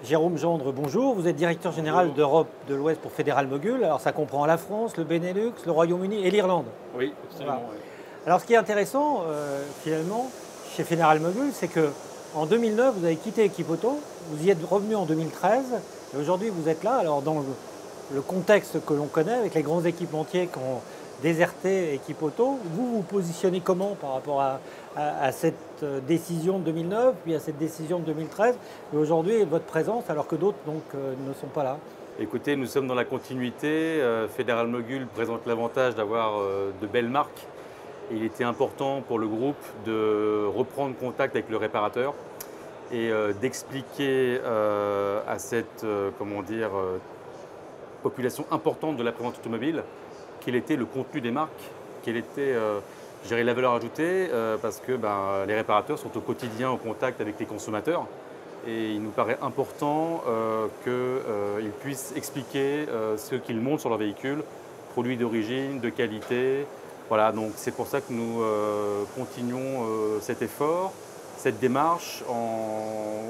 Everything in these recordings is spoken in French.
Jérôme Gendre, bonjour. Vous êtes directeur général d'Europe de l'Ouest pour Fédéral Mogul. Alors ça comprend la France, le Benelux, le Royaume-Uni et l'Irlande. Oui, absolument. Voilà. Oui. Alors ce qui est intéressant finalement chez Fédéral Mogul, c'est que en 2009, vous avez quitté Equipoto, vous y êtes revenu en 2013 et aujourd'hui vous êtes là. Alors dans le contexte que l'on connaît avec les grands équipementiers qui ont déserté Equipoto, vous vous positionnez comment par rapport à cette décision de 2009, puis à cette décision de 2013, et aujourd'hui votre présence alors que d'autres ne sont pas là? Écoutez, nous sommes dans la continuité. Fédéral Mogul présente l'avantage d'avoir de belles marques. Il était important pour le groupe de reprendre contact avec le réparateur et d'expliquer à cette population importante de la présence automobile quel était le contenu des marques, quelle était la valeur ajoutée, parce que les réparateurs sont au quotidien au contact avec les consommateurs. Et il nous paraît important qu'ils puissent expliquer ce qu'ils montrent sur leur véhicule, produits d'origine, de qualité. Voilà, donc c'est pour ça que nous continuons cet effort, cette démarche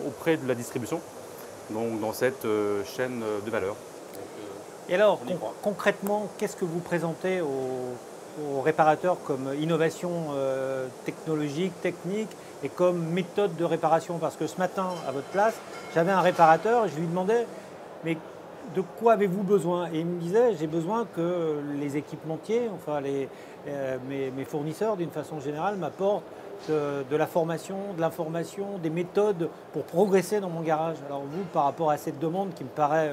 auprès de la distribution, donc dans cette chaîne de valeur. Et alors concrètement, qu'est-ce que vous présentez aux réparateurs comme innovation technologique, technique et comme méthode de réparation? Parce que ce matin, à votre place, j'avais un réparateur et je lui demandais mais de quoi avez-vous besoin? Et il me disait j'ai besoin que les équipementiers, enfin mes fournisseurs d'une façon générale m'apportent de la formation, de l'information, des méthodes pour progresser dans mon garage. Alors vous, par rapport à cette demande qui me paraît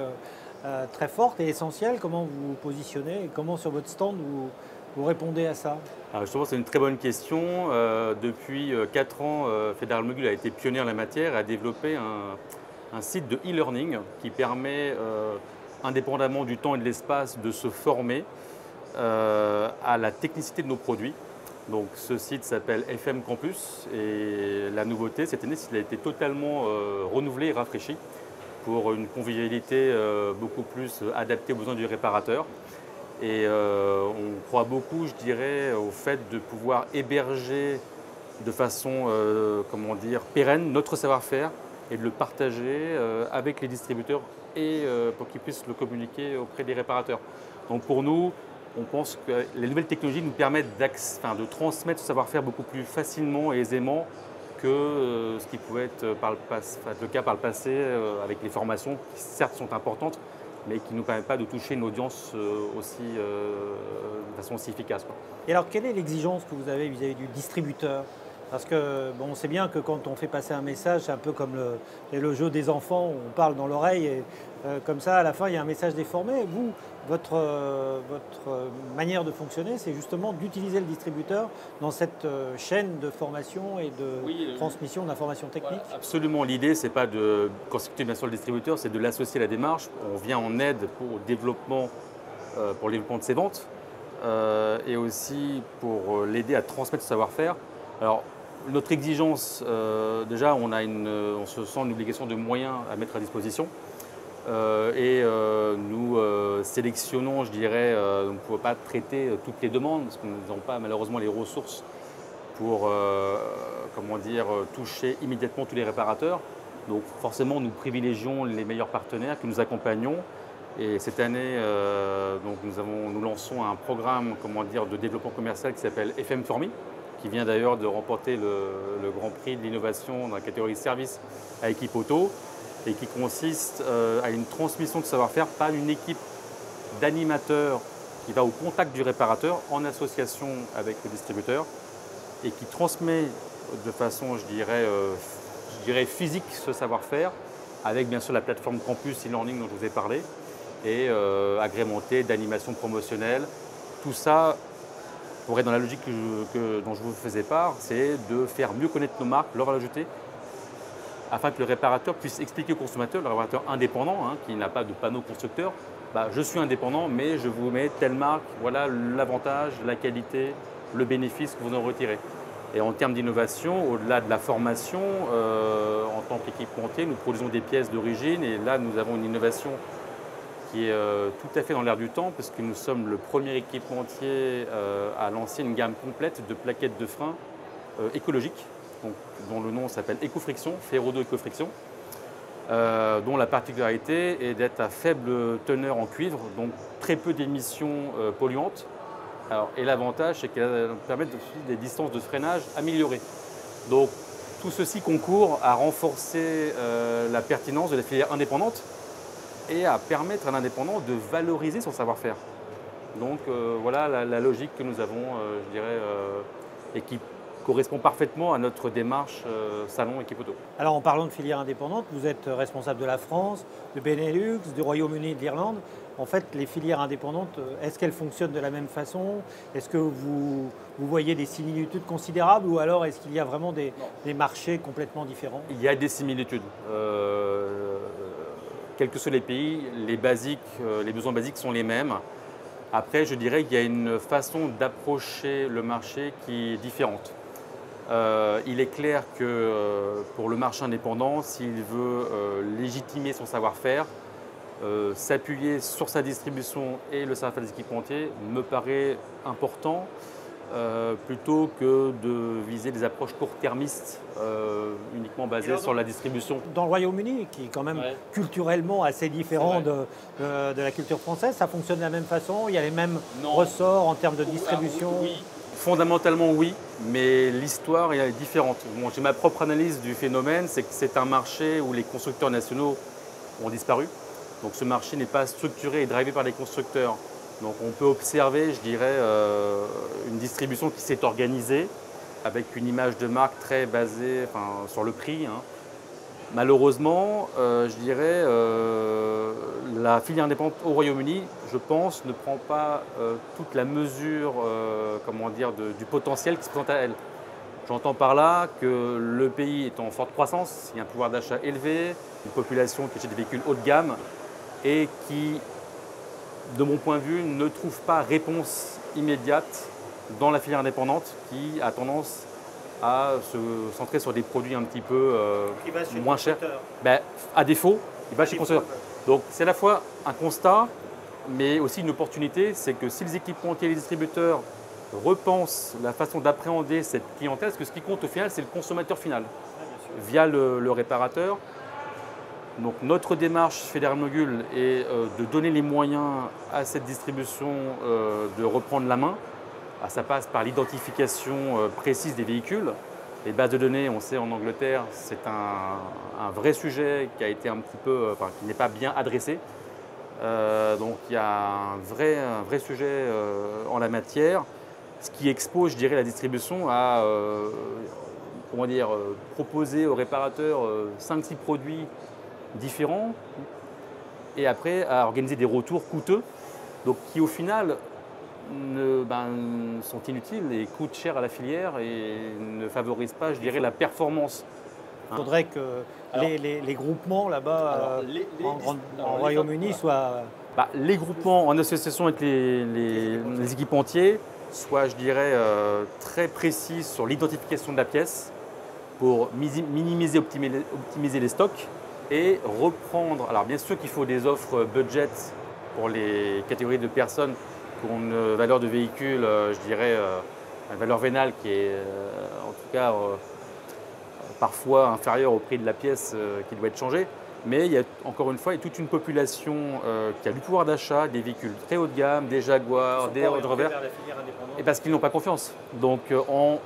très forte et essentielle, comment vous vous positionnez et comment sur votre stand vous répondez à ça? Alors justement, c'est une très bonne question. Depuis 4 ans, Fédéral Mogul a été pionnier en la matière et a développé un site de e-learning qui permet, indépendamment du temps et de l'espace, de se former à la technicité de nos produits. Donc ce site s'appelle FM Campus et la nouveauté cette année, c'est qu'il a été totalement renouvelé et rafraîchi pour une convivialité beaucoup plus adaptée aux besoins du réparateur. Et on croit beaucoup, je dirais, au fait de pouvoir héberger de façon pérenne notre savoir-faire et de le partager avec les distributeurs et pour qu'ils puissent le communiquer auprès des réparateurs. Donc pour nous, on pense que les nouvelles technologies nous permettent de transmettre ce savoir-faire beaucoup plus facilement et aisément que ce qui pouvait être le cas par le passé avec les formations qui certes sont importantes, mais qui ne nous permettent pas de toucher une audience de façon aussi efficace, quoi. Et alors, quelle est l'exigence que vous avez vis-à-vis du distributeur? Parce que bon, on sait bien que quand on fait passer un message, c'est un peu comme le jeu des enfants, où on parle dans l'oreille et comme ça, à la fin, il y a un message déformé. Vous, votre manière de fonctionner, c'est justement d'utiliser le distributeur dans cette chaîne de formation et de transmission d'informations techniques. Voilà, absolument. L'idée, c'est pas de constituer bien sûr le distributeur, c'est de l'associer à la démarche. On vient en aide pour le développement de ses ventes et aussi pour l'aider à transmettre ce savoir-faire. Alors, notre exigence, déjà, on se sent une obligation de moyens à mettre à disposition. Nous sélectionnons, je dirais, on ne peut pas traiter toutes les demandes parce que nous n'avons pas malheureusement les ressources pour toucher immédiatement tous les réparateurs. Donc forcément, nous privilégions les meilleurs partenaires que nous accompagnons. Et cette année, nous lançons un programme de développement commercial qui s'appelle FM for Me, qui vient d'ailleurs de remporter le Grand Prix de l'innovation dans la catégorie service à Equipoto, et qui consiste à une transmission de savoir-faire par une équipe d'animateurs qui va au contact du réparateur en association avec le distributeur et qui transmet de façon, je dirais physique ce savoir-faire avec bien sûr la plateforme Campus e-learning dont je vous ai parlé et agrémenté d'animations promotionnelles. Tout ça pour être dans la logique dont je vous faisais part, c'est de faire mieux connaître nos marques, leur valeur ajoutée, afin que le réparateur puisse expliquer au consommateur, le réparateur indépendant, qui n'a pas de panneau constructeur, je suis indépendant, mais je vous mets telle marque, voilà l'avantage, la qualité, le bénéfice que vous en retirez. Et en termes d'innovation, au-delà de la formation, en tant qu'équipementier, nous produisons des pièces d'origine et là, nous avons une innovation qui est tout à fait dans l'air du temps, puisque nous sommes le premier équipementier à lancer une gamme complète de plaquettes de frein écologiques, dont le nom s'appelle EcoFriction, Ferrodo EcoFriction. dont la particularité est d'être à faible teneur en cuivre, donc très peu d'émissions polluantes. Alors, et l'avantage, c'est qu'elle permet des distances de freinage améliorées. Donc, tout ceci concourt à renforcer la pertinence de la filière indépendante et à permettre à l'indépendant de valoriser son savoir-faire. Donc, voilà la logique que nous avons, je dirais, et qui correspond parfaitement à notre démarche Salon Equipauto. Alors en parlant de filière indépendante, vous êtes responsable de la France, du Benelux, du Royaume-Uni et de l'Irlande. En fait, les filières indépendantes, est-ce qu'elles fonctionnent de la même façon? Est-ce que vous voyez des similitudes considérables ou alors est-ce qu'il y a vraiment des marchés complètement différents? Il y a des similitudes. Quels que soient les pays, les besoins basiques sont les mêmes. Après, je dirais qu'il y a une façon d'approcher le marché qui est différente. Il est clair que pour le marché indépendant, s'il veut légitimer son savoir-faire, s'appuyer sur sa distribution et le savoir-faire des équipementiers me paraît important plutôt que de viser des approches court-termistes uniquement basées sur la distribution. Dans le Royaume-Uni, qui est quand même culturellement assez différent de la culture française, ça fonctionne de la même façon? Il y a les mêmes ressorts en termes de distribution? Oui. Fondamentalement oui, mais l'histoire est différente. Bon, j'ai ma propre analyse du phénomène, c'est que c'est un marché où les constructeurs nationaux ont disparu. Donc ce marché n'est pas structuré et drivé par les constructeurs. Donc on peut observer, je dirais, une distribution qui s'est organisée avec une image de marque très basée sur le prix. Malheureusement, je dirais, la filière indépendante au Royaume-Uni, je pense, ne prend pas toute la mesure du potentiel qui se présente à elle. J'entends par là que le pays est en forte croissance, il y a un pouvoir d'achat élevé, une population qui achète des véhicules haut de gamme et qui, de mon point de vue, ne trouve pas réponse immédiate dans la filière indépendante qui a tendance à se centrer sur des produits un petit peu moins chers. À défaut, il va chez le constructeur. Donc c'est à la fois un constat, mais aussi une opportunité, c'est que si les équipementiers et les distributeurs repensent la façon d'appréhender cette clientèle, parce que ce qui compte au final, c'est le consommateur final, via le réparateur. Donc notre démarche Fédéral Mogul est de donner les moyens à cette distribution de reprendre la main. Ça passe par l'identification précise des véhicules. Les bases de données, on sait en Angleterre, c'est un vrai sujet qui a été qui n'est pas bien adressé. Donc il y a un vrai sujet en la matière, ce qui expose, je dirais, la distribution à proposer aux réparateurs 5-6 produits différents et après à organiser des retours coûteux, donc qui au final sont inutiles et coûtent cher à la filière et ne favorisent pas, je dirais, la performance. Il faudrait que les groupements là-bas en Royaume-Uni soient... les groupements en association avec les équipementiers soient, je dirais, très précis sur l'identification de la pièce pour minimiser, optimiser les stocks et reprendre. Alors bien sûr qu'il faut des offres budget pour les catégories de personnes qui ont une valeur de véhicule, je dirais, une valeur vénale qui est en tout cas parfois inférieure au prix de la pièce qui doit être changée. Mais il y a encore une fois toute une population qui a du pouvoir d'achat, des véhicules très haut de gamme, des Jaguars, des Range Rover, et parce qu'ils n'ont pas confiance. Donc en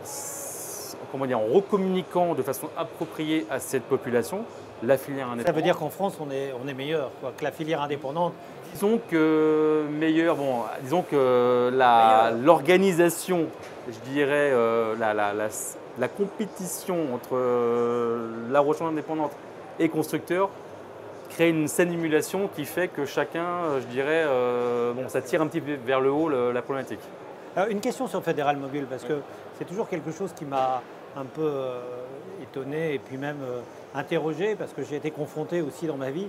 recommuniquant de façon appropriée à cette population, la filière indépendante. Ça veut dire qu'en France, on est meilleur, que la filière indépendante. Disons que l'organisation, je dirais, la compétition entre la recherche indépendante et constructeur crée une saine émulation qui fait que chacun, je dirais, ça tire un petit peu vers le haut la problématique. Alors, une question sur Fédéral Mogul, parce que c'est toujours quelque chose qui m'a un peu étonné et puis même interrogé, parce que j'ai été confronté aussi dans ma vie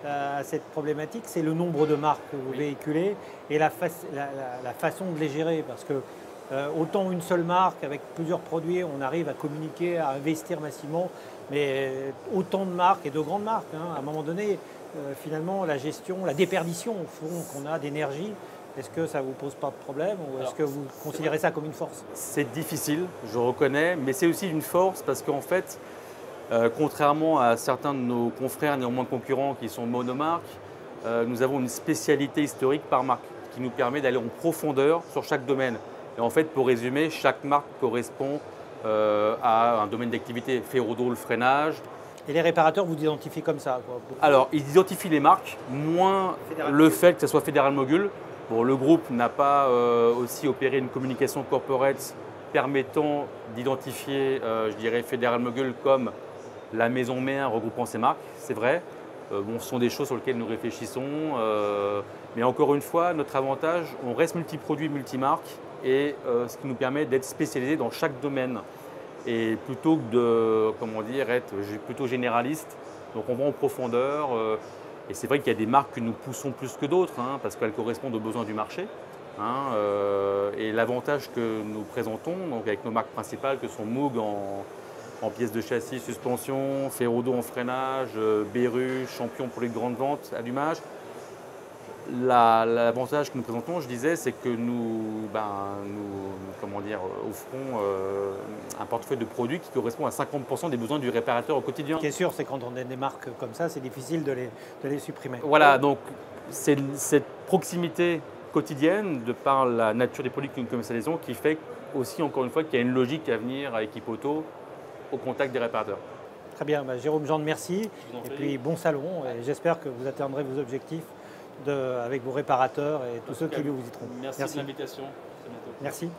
à cette problématique, c'est le nombre de marques que vous véhiculez et la façon de les gérer, parce que autant une seule marque avec plusieurs produits, on arrive à communiquer, à investir massivement, mais autant de marques et de grandes marques, à un moment donné, finalement, la gestion, la déperdition font qu'on a d'énergie. Est-ce que ça ne vous pose pas de problème ou est-ce que vous considérez ça comme une force? C'est difficile, je reconnais, mais c'est aussi une force parce qu'en fait, Contrairement à certains de nos confrères, néanmoins concurrents qui sont monomarques, nous avons une spécialité historique par marque qui nous permet d'aller en profondeur sur chaque domaine. Et en fait, pour résumer, chaque marque correspond à un domaine d'activité. Ferrodo, le freinage. Et les réparateurs vous identifient comme ça, quoi. Alors, ils identifient les marques, moins le fait que ce soit Fédéral Mogul. Bon, le groupe n'a pas aussi opéré une communication corporate permettant d'identifier, je dirais, Fédéral Mogul comme la maison mère regroupant ces marques, c'est vrai. Bon, ce sont des choses sur lesquelles nous réfléchissons. Mais encore une fois, notre avantage, on reste multiproduit, multimarque, et ce qui nous permet d'être spécialisé dans chaque domaine. Et plutôt que de, comment dire, être plutôt généraliste, donc on va en profondeur. Et c'est vrai qu'il y a des marques que nous poussons plus que d'autres, hein, parce qu'elles correspondent aux besoins du marché. Hein, et l'avantage que nous présentons, donc avec nos marques principales, que sont Moog en pièces de châssis, suspension, Ferrodo en freinage, Beru, Champion pour les grandes ventes, allumage. L'avantage que nous présentons, je disais, c'est que nous comment dire, offrons un portefeuille de produits qui correspond à 50% des besoins du réparateur au quotidien. Ce qui est sûr, c'est quand on a des marques comme ça, c'est difficile de les supprimer. Voilà, donc c'est cette proximité quotidienne, de par la nature des produits que nous commercialisons, qui fait aussi, encore une fois, qu'il y a une logique à venir à Equipauto au contact des réparateurs. Très bien, Jérôme Jean, merci. Et puis bon salon, et j'espère que vous atteindrez vos objectifs avec vos réparateurs et tous ceux qui vous visiteront. Merci de l'invitation. Merci.